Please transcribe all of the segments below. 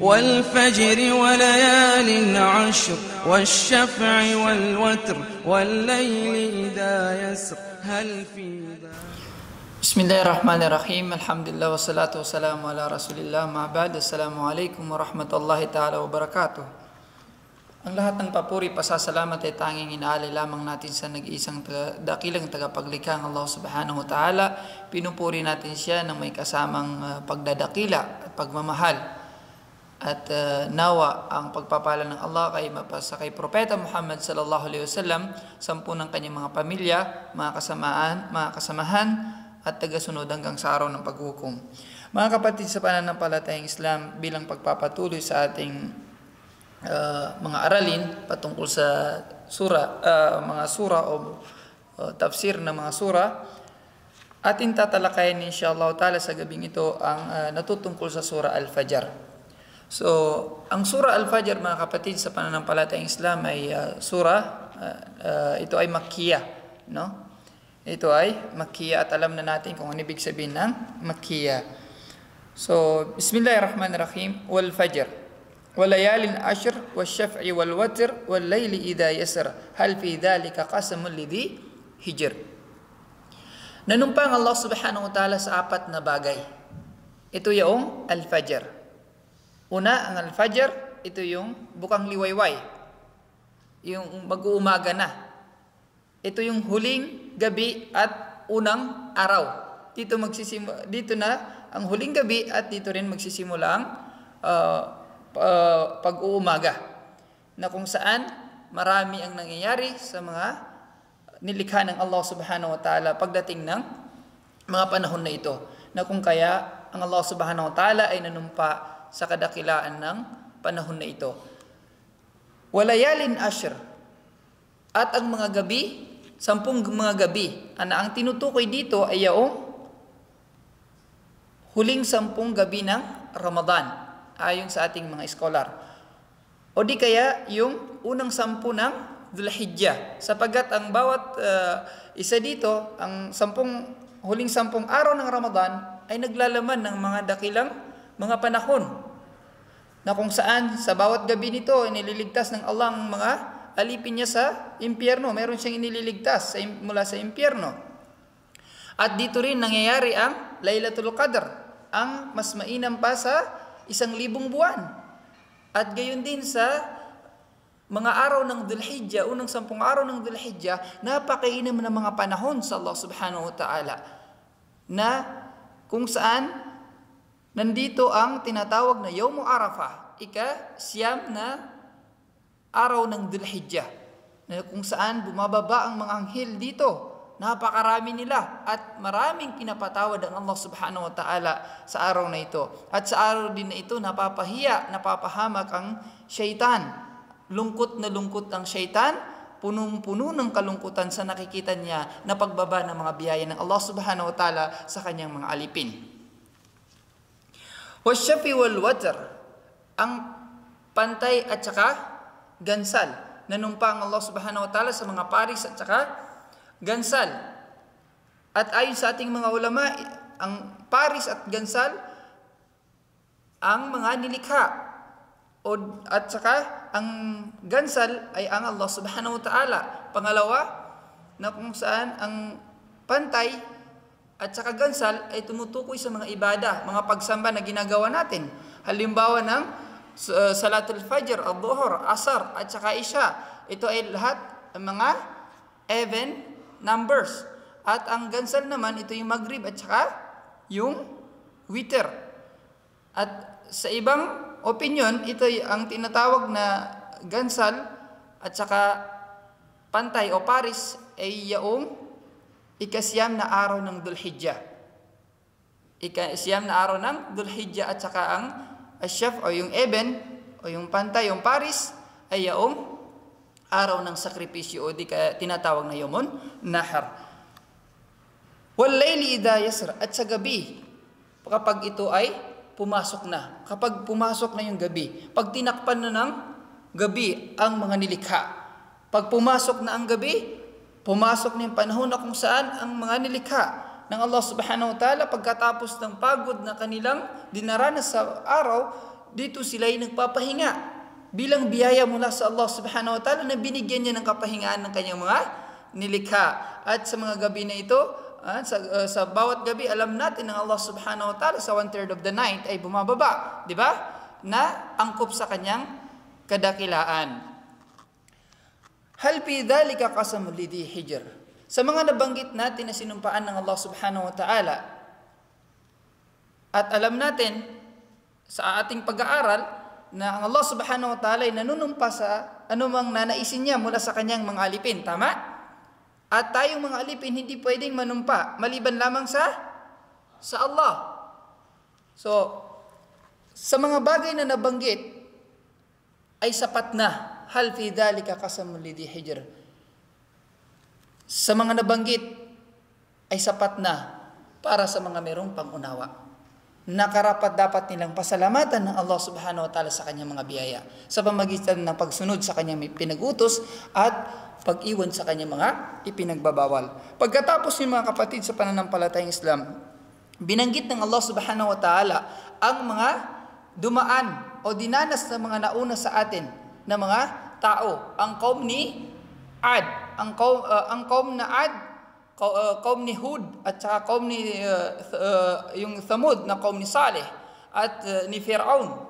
والفجر وليال عشر والشفع والوتر والليل إذا يسر هل في Bismillahirrahmanirrahim. Alhamdulillah wassalatu wassalamu ala Rasulillah. Ma'bad. Assalamualaikum warahmatullahi ta'ala wabarakatuh. Ang lahat ng papuri, pasasalamat ay tanging inaalay lamang natin sa nag-iisang dakilang tagapaglikha ng Allah subhanahu wa ta'ala. Pinupuri natin siya ng may kasamang pagdadakila at pagmamahal. At nawa ang pagpapala ng Allah kay mapasa kay Propeta Muhammad sallallahu alaihi wasallam, sampu ng kanyang mga pamilya, mga kasamahan, at tagasunod hanggang sa araw ng paghukom. Mga kapatid sa pananampalatayang Islam, bilang pagpapatuloy sa ating mga aralin patungkol sa mga sura o tafsir ng mga sura, ating tatalakayin insyaAllah ta'ala sa gabing ito ang natutungkol sa sura Al-Fajr. So, ang sura Al-Fajr, mga kapatid sa pananampalatayang Islam, ay ito ay Makkiyah, no? Ito ay Makkiyah at alam na natin kung ano ibig sabihin ng Makkiyah. So, Bismillahirrahmanirrahim. Wal Fajr, wal layalin ashr, wal shaf'i wal watr, wal layli idha yasr, hal fi dhalika qasamul lidhi hijr. Nanumpang Allah subhanahu wa ta'ala sa apat na bagay. Ito yung Al-Fajr. Una, ang Al-Fajr, ito yung bukang liwayway, yung mag-uumaga na. Ito yung huling gabi at unang araw. Dito na ang huling gabi at dito rin magsisimula ang pag-uumaga, na kung saan marami ang nangyayari sa mga nilikha ng Allah subhanahu wa ta'ala pagdating ng mga panahon na ito, na kung kaya ang Allah subhanahu wa ta'ala ay nanumpa sa kadakilaan ng panahon na ito. Walayalin ashr, at ang mga gabi, 10 mga gabi. Ang tinutukoy dito ay yung huling 10 gabi ng Ramadan, ayon sa ating mga scholar. O di kaya yung unang 10 ng Dhul-Hijjah, sapagkat ang bawat isa dito, ang huling 10 araw ng Ramadan ay naglalaman ng mga dakilang mga panahon, na kung saan sa bawat gabi nito inililigtas ng Allah ang mga alipin niya sa impyerno. Meron siyang inililigtas mula sa impyerno. At dito rin nangyayari ang Laylatul Qadr, ang mas mainam pa sa 1,000 buwan. At gayon din sa mga araw ng Dhul-Hijjah, unang 10 araw ng Dhul-Hijjah, napakainam ng mga panahon sa Allah subhanahu wa ta'ala, na kung saan nandito ang tinatawag na Yawmu Arafah, ika-siyam na araw ng Dhul-Hijjah, na kung saan bumababa ang mga anghel dito. Napakarami nila at maraming pinapatawad ang Allah subhanahu wa ta'ala sa araw na ito. At sa araw din na ito, napapahamak ang syaitan. Lungkot na lungkot ang syaitan, punong-puno ng kalungkutan sa nakikita niya na pagbaba ng mga biyaya ng Allah subhanahu wa ta'ala sa kanyang mga alipin. Wasyafi wal watr, ang pantay at saka gansal. Nanumpa ang Allah subhanahu wa ta'ala sa mga paris at saka gansal. At ayon sa ating mga ulama, ang paris at gansal ang mga nilikha, at saka ang gansal ay ang Allah subhanahu wa ta'ala. Pangalawa, na kung saan ang pantay at saka gansal ay tumutukoy sa mga ibada, mga pagsamba na ginagawa natin. Halimbawa ng Salatul Fajr, Al-Dhuhr, Asar, at saka Isha. Ito ay lahat mga even numbers. At ang gansal naman, ito yung Maghrib at saka yung Witr. At sa ibang opinion, ito ang tinatawag na gansal at saka pantay o paris ay yung ika-siyam na araw ng Dhul-Hijjah. Ika-siyam na araw ng Dhul-Hijjah at saka ang Asyaf o yung eben o yung pantay, yung paris ay yung araw ng sakripisyo o di ka tinatawag na Yawmun Nahar. Wal layli idha yasr, at sa gabi kapag ito ay pumasok na. Kapag pumasok na yung gabi, pag tinakpan na ng gabi ang mga nilikha, pag pumasok na ang gabi, pumasok na yung panahon na kung saan ang mga nilikha ng Allah subhanahu wa ta'ala pagkatapos ng pagod na kanilang dinaranas sa araw, dito sila ay nagpapahinga bilang biyaya mula sa Allah subhanahu wa ta'ala na binigyan niya ng kapahingaan ng kanyang mga nilikha. At sa mga gabi na ito, sa bawat gabi, alam natin ng Allah subhanahu wa ta'ala sa 1/3 of the night ay bumababa, di ba? Na angkop sa kanyang kadakilaan. Hal fi dhalika qasamul lidhi hijr. Sa mga nabanggit natin na sinumpaan ng Allah subhanahu wa ta'ala, at alam natin sa ating pag-aaral na ang Allah subhanahu wa ta'ala ay nanunumpa sa anumang nanaisin niya mula sa kanyang mga alipin. Tama? At tayong mga alipin hindi pwedeng manumpa maliban lamang sa Allah. So, sa mga bagay na nabanggit ay sapat na. Hal fi dhalika qasamul lidhi hijr. Sa mga nabanggit ay sapat na para sa mga mayroong pangunawa. Nakarapat dapat nilang pasalamatan ng Allah subhanahu wa ta'ala sa kanyang mga biyaya sa pamagitan ng pagsunod sa kanyang pinag-utos at pag-iwan sa kanyang mga ipinagbabawal. Pagkatapos yung mga kapatid sa pananampalatayang Islam, binanggit ng Allah subhanahu wa ta'ala ang mga dumaan o dinanas ng mga nauna sa atin na mga tao. Ang kaum ni Ad, ang kaum na Ad, kaum ni Hud, at saka kaum ni yung Thamud na kaum ni Saleh at ni Fir'aun.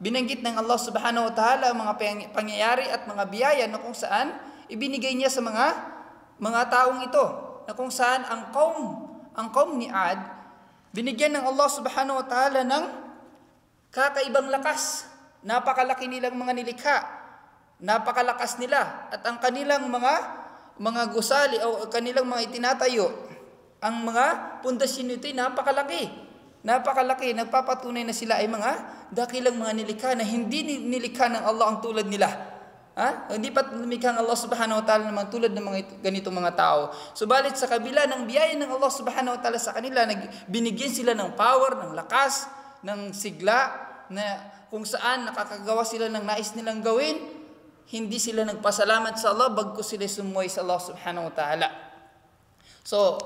Binanggit ng Allah subhanahu wa ta'ala ang mga pangyayari at mga biyaya na kung saan ibinigay niya sa mga taong ito, na kung saan ang kaum ni Ad, binigyan ng Allah subhanahu wa ta'ala ng kakaibang lakas. Napakalaki nilang mga nilikha, napakalakas nila, at ang kanilang mga gusali o kanilang mga itinatayo, ang mga pundasyon nito ay napakalaki, nagpapatunay na sila ay mga dakilang mga nilikha na hindi nilikha ng Allah ang tulad nila. Hindi pa lumikha ng Allah subhanahu wa ta'ala naman tulad ng mga ganitong mga tao. Subalit sa kabila ng biyaya ng Allah subhanahu wa ta'ala sa kanila, binigyan sila ng power, ng lakas, ng sigla, na kung saan nakakagawa sila ng nais nilang gawin, hindi sila nagpasalamat sa Allah bagkus sila sumuway sa Allah subhanahu wa ta'ala. So,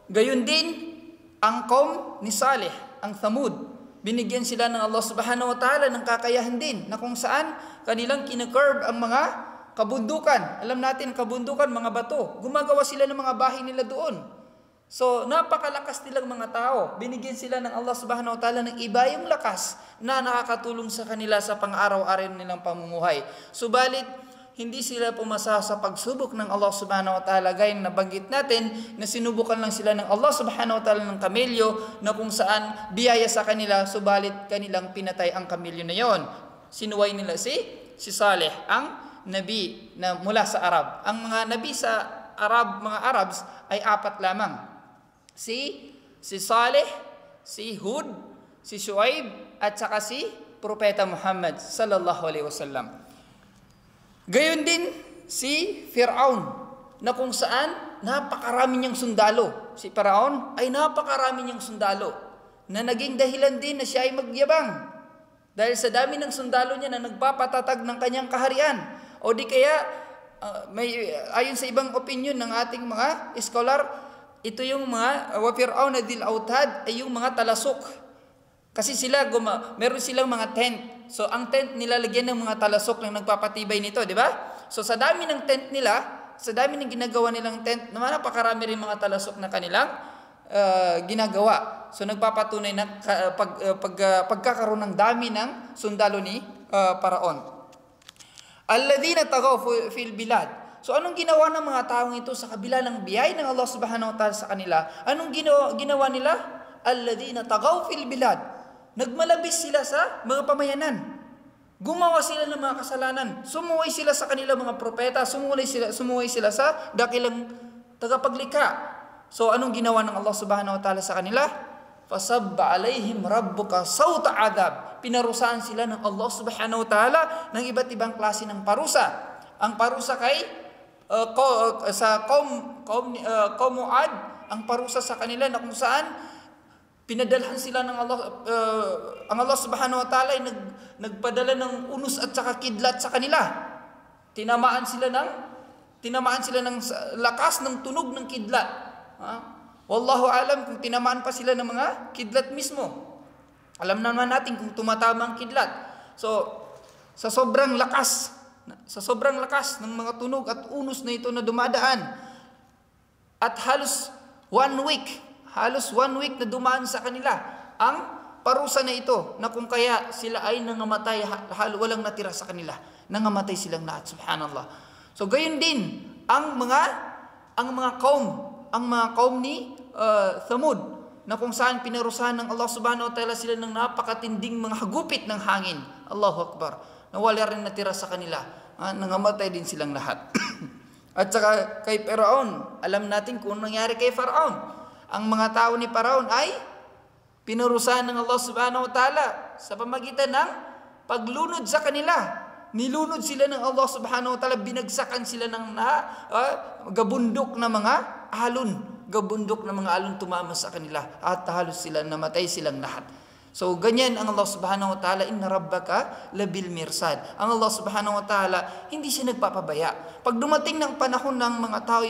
gayon din ang kaum ni Saleh, ang Thamud, binigyan sila ng Allah subhanahu wa ta'ala ng kakayahan din na kung saan kanilang kinakurb ang mga kabundukan. Alam natin kabundukan, mga bato. Gumagawa sila ng mga bahay nila doon. So, napakalakas nilang mga tao. Binigyan sila ng Allah subhanahu wa ta'ala ng iba yung lakas na nakakatulong sa kanila sa pang-araw-araw nilang pamumuhay. Subalit, hindi sila pumasa sa pagsubok ng Allah subhanahu wa ta'ala. Gaya na nabanggit natin na sinubukan lang sila ng Allah subhanahu wa ta'ala ng kamelyo na kung saan biyaya sa kanila, subalit kanilang pinatay ang kamelyo na yon. Sinuway nila si Saleh, ang nabi na mula sa Arab. Ang mga nabi sa mga Arabs ay 4 lamang. Si Saleh, si Hud, si Shuaib, at saka si Propeta Muhammad sallallahu alaihi wasallam. Gayon din si Fir'aun na kung saan napakarami niyang sundalo. Si Fir'aun ay napakarami niyang sundalo na naging dahilan din na siya ay magyabang dahil sa dami ng sundalo niya na nagpapatatag ng kanyang kaharian. O di kaya ayon sa ibang opinion ng ating mga scholar, ito yung mga wa Fir'aun dil autad ay yung mga talasok. Kasi sila meron silang mga tent. So ang tent nila lagyan ng mga talasok na nagpapatibay nito, di ba? So sa dami ng tent nila, sa dami ng ginagawa nilang tent, naman napakarami rin mga talasok na kanilang ginagawa. So nagpapatunay na pagkakaroon ng dami ng sundalo ni Paraon. Alladhina tagaw fil bilad. So anong ginawa ng mga taong ito sa kabila ng biyaya ng Allah subhanahu wa ta'ala sa kanila? Anong ginawa nila? Alladhina tagaw fil bilad. Nagmalabis sila sa mga pamayanan. Gumawa sila ng mga kasalanan. Sumuway sila sa kanilang mga propeta. Sumuway sila sa dakilang tagapaglikha. So anong ginawa ng Allah subhanahu wa ta'ala sa kanila? Fasabba alaihim rabbuka sawta adab. Pinarusahan sila ng Allah subhanahu wa ta'ala ng iba't ibang klase ng parusa. Ang parusa kay sa kaum Mu'ad, ang parusa sa kanila na kung saan pinadalhan sila ng Allah, ang Allah subhanahu wa ta'ala ay nagpadala ng unos at saka kidlat sa kanila. Tinamaan sila ng lakas ng tunog ng kidlat. Wallahu alam kung tinamaan pa sila ng mga kidlat mismo. Alam naman natin kung tumatama ang kidlat. So, sa sobrang lakas ng mga tunog at unos na ito na dumadaan, at halos 1 week na dumaan sa kanila ang parusa na ito, na kung kaya sila ay nangamatay, walang natira sa kanila, nangamatay silang lahat, subhanallah. So gayon din ang mga kaum ni Thamud, na kung saan pinarusahan ng Allah subhanahu wa ta'ala sila ng napakatinding mga hagupit ng hangin. Allahu Akbar. Na wala rin natira sa kanila. Nangamatay din silang lahat. At saka kay Faraon, alam natin kung nangyari kay Faraon. Ang mga tao ni Faraon ay pinarusahan ng Allah subhanahu wa ta'ala sa pamagitan ng paglunod sa kanila. Nilunod sila ng Allah subhanahu wa ta'ala, binagsakan sila ng gabundok na mga alon. Tumama sa kanila at halos sila namatay silang lahat. So ganyan ang Allah subhanahu wa ta'ala, inna rabbaka labil mirsad. Ang Allah subhanahu wa ta'ala hindi siya nagpapabaya. Pag dumating ng panahon ng mga tao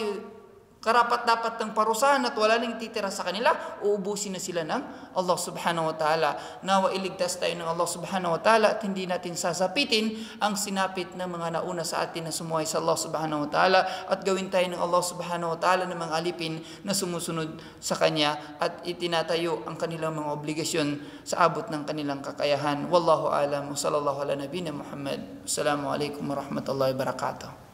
karapat-dapat ng parusahan at wala nang titira sa kanila, uubusin na sila ng Allah subhanahu wa ta'ala. Nawa iligtas tayo ng Allah subhanahu wa ta'ala at hindi natin sasapitin ang sinapit ng mga nauna sa atin na sumuhay sa Allah subhanahu wa ta'ala, at gawin tayo ng Allah subhanahu wa ta'ala ng mga alipin na sumusunod sa Kanya at itinatayo ang kanilang mga obligasyon sa abot ng kanilang kakayahan. Wallahu alam. Sallallahu ala nabina Muhammad. Assalamu alaikum warahmatullahi wabarakatuh.